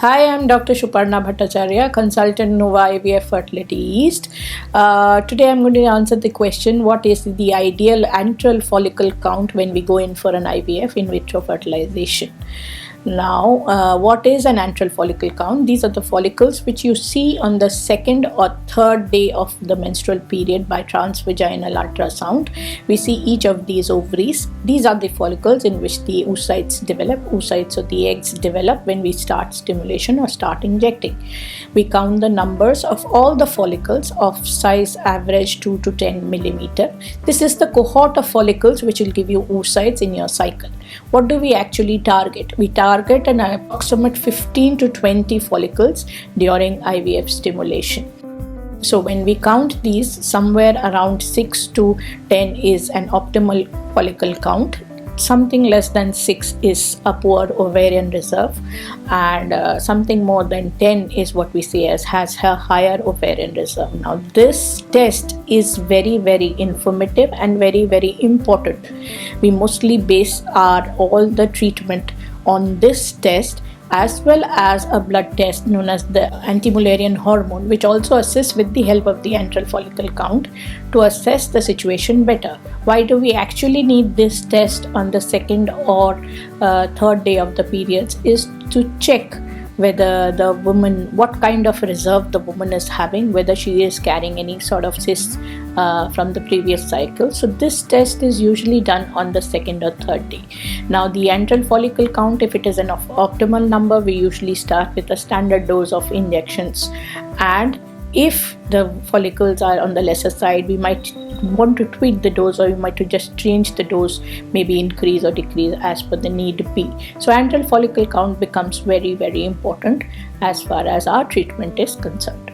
Hi, I'm Dr. Suparna Bhattacharya, consultant Nova IVF Fertility East. Today I'm going to answer the question, what is the ideal antral follicle count when we go in for an IVF, in vitro fertilization? Now, what is an antral follicle count? These are the follicles which you see on the second or third day of the menstrual period by transvaginal ultrasound. We see each of these ovaries. These are the follicles in which the oocytes develop. Oocytes or the eggs develop when we start stimulation or start injecting. We count the numbers of all the follicles of size average 2 to 10 millimeter. This is the cohort of follicles which will give you oocytes in your cycle. What do we actually target? We target an approximate 15 to 20 follicles during IVF stimulation. So when we count these, somewhere around 6 to 10 is an optimal follicle count. Something less than 6 is a poor ovarian reserve, and something more than 10 is what we say as has a higher ovarian reserve. Now this test is very informative and very important. We mostly base all the treatment on this test, as well as a blood test known as the anti-Mullerian hormone, which also assists with the help of the antral follicle count to assess the situation better. Why do we actually need this test on the second or third day of the periods? Is to check whether the woman, what kind of reserve the woman is having, whether she is carrying any sort of cysts from the previous cycle. So this test is usually done on the second or third day. Now the antral follicle count, if it is an optimal number, we usually start with a standard dose of injections, and if the follicles are on the lesser side, we might want to tweak the dose, or we might just change the dose, maybe increase or decrease as per the need be. So antral follicle count becomes very important as far as our treatment is concerned.